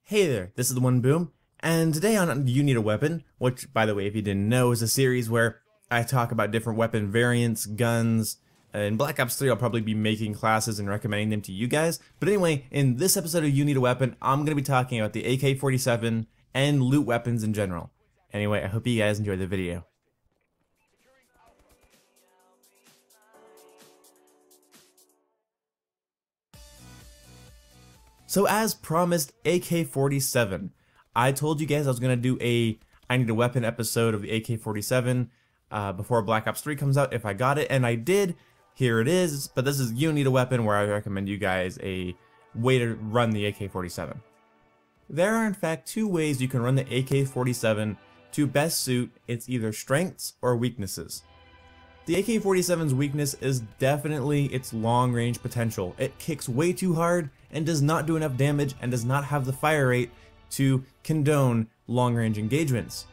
Hey there, this is the One Boom, and today on You Need a Weapon, which, by the way, if you didn't know, is a series where I talk about different weapon variants, guns. In Black Ops 3, I'll probably be making classes and recommending them to you guys. But anyway, in this episode of You Need a Weapon, I'm going to be talking about the AK-47 and loot weapons in general. Anyway, I hope you guys enjoy the video. So as promised, AK-47. I told you guys I was going to do a I Need a Weapon episode of the AK-47 before Black Ops 3 comes out if I got it, and I did. Here it is, but this is You Need a Weapon, where I recommend you guys a way to run the AK-47. There are in fact two ways you can run the AK-47 to best suit its either strengths or weaknesses. The AK-47's weakness is definitely its long-range potential. It kicks way too hard and does not do enough damage and does not have the fire rate to condone long-range engagements.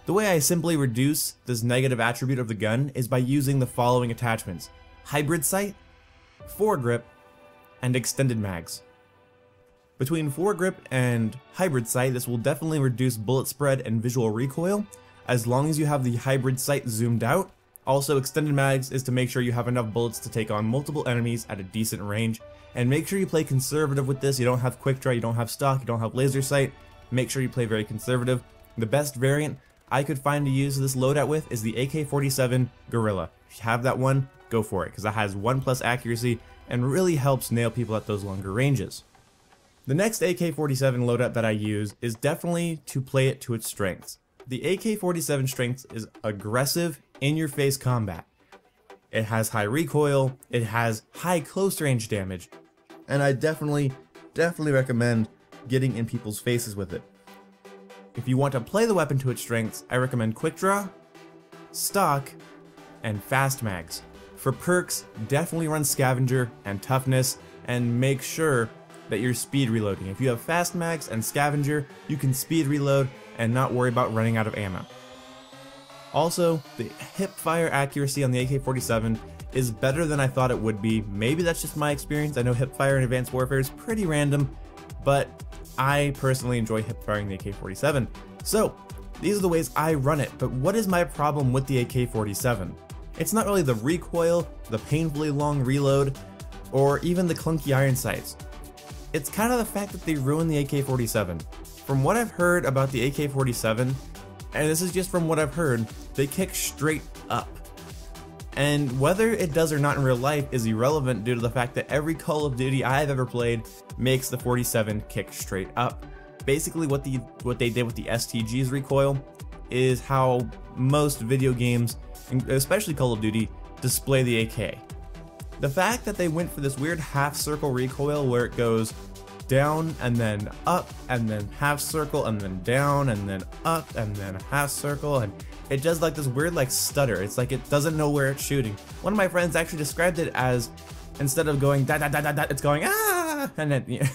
The way I simply reduce this negative attribute of the gun is by using the following attachments: hybrid sight, foregrip, and extended mags. Between foregrip and hybrid sight, this will definitely reduce bullet spread and visual recoil, as long as you have the hybrid sight zoomed out. Also, extended mags is to make sure you have enough bullets to take on multiple enemies at a decent range, and make sure you play conservative with this. You don't have quick draw, you don't have stock, you don't have laser sight. Make sure you play very conservative. The best variant I could find to use this loadout with is the AK-47 Gorilla. If you have that one, go for it, because that has 1+ accuracy and really helps nail people at those longer ranges. The next AK-47 loadout that I use is definitely to play it to its strengths. The AK-47 strength is aggressive, in-your-face combat. It has high recoil, it has high close range damage, and I definitely recommend getting in people's faces with it. If you want to play the weapon to its strengths, I recommend quick draw, stock, and fast mags. For perks, definitely run scavenger and toughness, and make sure that you're speed reloading. If you have fast mags and scavenger, you can speed reload and not worry about running out of ammo. Also, the hip fire accuracy on the AK-47 is better than I thought it would be. Maybe that's just my experience. I know hip fire in Advanced Warfare is pretty random, but I personally enjoy hip firing the AK-47. So, these are the ways I run it, but what is my problem with the AK-47? It's not really the recoil, the painfully long reload, or even the clunky iron sights. It's kind of the fact that they ruined the AK-47. From what I've heard about the AK-47, and this is just from what I've heard, they kick straight up. And whether it does or not in real life is irrelevant due to the fact that every Call of Duty I've ever played makes the 47 kick straight up. Basically what they did with the STG's recoil is how most video games, especially Call of Duty, display the AK. The fact that they went for this weird half circle recoil where it goes down and then up and then half circle and then down and then up and then half circle, and it does like this weird like stutter. It's like it doesn't know where it's shooting. One of my friends actually described it as, instead of going da da da da da, it's going ah, and then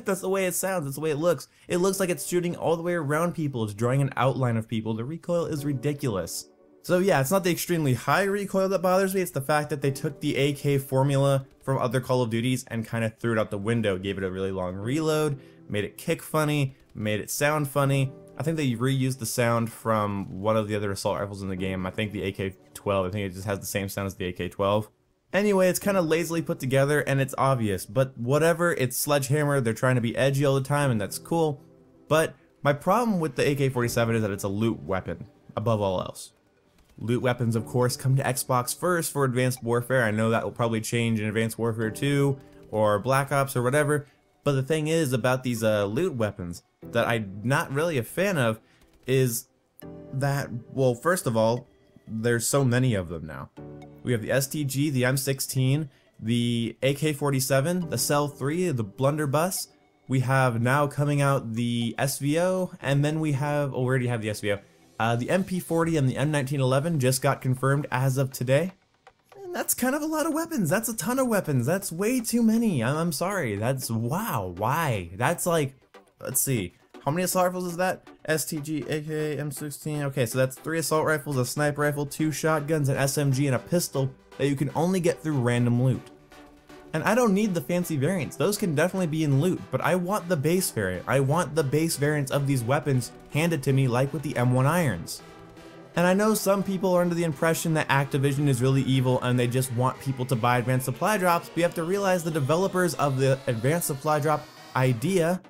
that's the way it sounds, that's the way it looks. It looks like it's shooting all the way around people, it's drawing an outline of people. The recoil is ridiculous. So yeah, it's not the extremely high recoil that bothers me, it's the fact that they took the AK formula from other Call of Duties and kind of threw it out the window, gave it a really long reload, made it kick funny, made it sound funny. I think they reused the sound from one of the other assault rifles in the game. I think the AK-12, I think it just has the same sound as the AK-12. Anyway, it's kind of lazily put together and it's obvious, but whatever, it's Sledgehammer, they're trying to be edgy all the time and that's cool. But my problem with the AK-47 is that it's a loot weapon, above all else. Loot weapons, of course, come to Xbox first for Advanced Warfare. I know that will probably change in Advanced Warfare 2 or Black Ops or whatever, but the thing is about these loot weapons that I'm not really a fan of is that, well, first of all, there's so many of them now. We have the STG, the M16, the AK-47, the Cell 3, the Blunderbuss. We have now coming out the SVO, and then we have, oh, we already have the SVO. The MP40 and the M1911 just got confirmed as of today. And that's kind of a lot of weapons. That's a ton of weapons. That's way too many. I'm sorry. That's, wow, why? That's like, let's see. How many assault rifles is that? STG, AK, M16. Okay, so that's 3 assault rifles, a sniper rifle, 2 shotguns, an SMG, and a pistol that you can only get through random loot. And I don't need the fancy variants, those can definitely be in loot, but I want the base variant. I want the base variants of these weapons handed to me like with the M1 irons. And I know some people are under the impression that Activision is really evil and they just want people to buy advanced supply drops, but you have to realize the developers of the advanced supply drop idea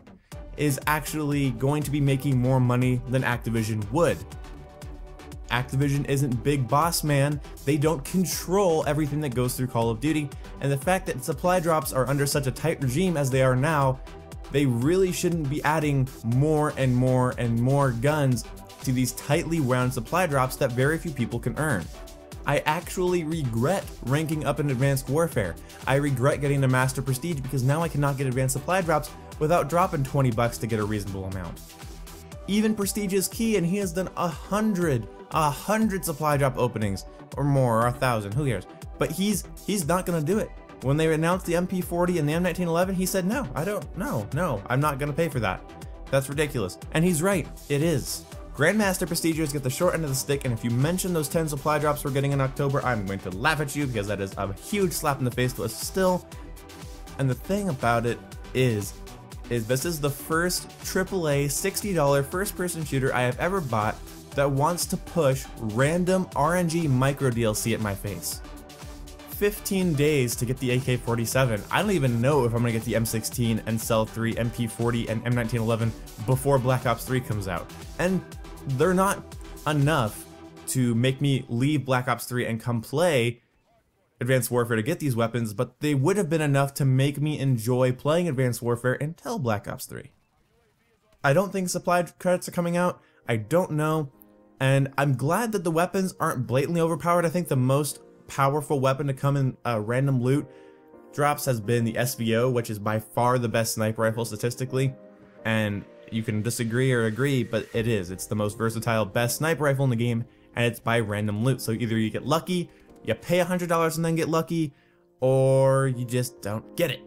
is actually going to be making more money than Activision would. Activision isn't big boss man, they don't control everything that goes through Call of Duty, and the fact that supply drops are under such a tight regime as they are now, they really shouldn't be adding more and more and more guns to these tightly wound supply drops that very few people can earn. I actually regret ranking up in Advanced Warfare. I regret getting to Master Prestige because now I cannot get advanced supply drops without dropping 20 bucks to get a reasonable amount. Even Prestige is key, and he has done 100 supply drop openings, or more, or 1,000, who cares? But he's not gonna do it. When they announced the MP40 and the M1911, he said, no, I'm not gonna pay for that. That's ridiculous. And he's right, it is. Grandmaster Prestigers get the short end of the stick, and if you mention those 10 supply drops we're getting in October, I'm going to laugh at you because that is a huge slap in the face to us still. And the thing about it is this is the first AAA $60 first-person shooter I have ever bought that wants to push random RNG micro DLC at my face. 15 days to get the AK-47. I don't even know if I'm gonna get the M16 and Cell 3, MP40, and M1911 before Black Ops 3 comes out. And they're not enough to make me leave Black Ops 3 and come play Advanced Warfare to get these weapons, but they would have been enough to make me enjoy playing Advanced Warfare until Black Ops 3. I don't think supply credits are coming out, I don't know, and I'm glad that the weapons aren't blatantly overpowered. I think the most powerful weapon to come in random loot drops has been the SVO, which is by far the best sniper rifle statistically, and you can disagree or agree, but it is. It's the most versatile, best sniper rifle in the game, and it's by random loot. So either you get lucky, you pay $100 and then get lucky, or you just don't get it.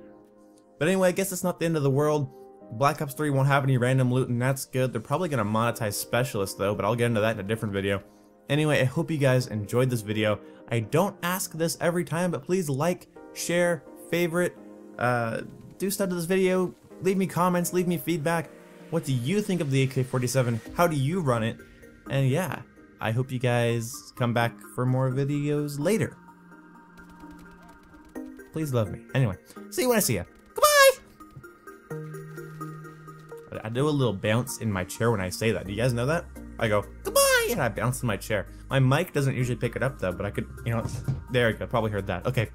But anyway, I guess it's not the end of the world. Black Ops 3 won't have any random loot, and that's good. They're probably going to monetize specialists though, but I'll get into that in a different video. Anyway, I hope you guys enjoyed this video. I don't ask this every time, but please like, share, favorite, do stuff to this video, leave me comments, leave me feedback. What do you think of the AK-47? How do you run it? And yeah, I hope you guys come back for more videos later. Please love me. Anyway, see you when I see ya. Goodbye! I do a little bounce in my chair when I say that. Do you guys know that? I go, goodbye, and I bounce in my chair. My mic doesn't usually pick it up though, but I could, you know, there you go, probably heard that. Okay,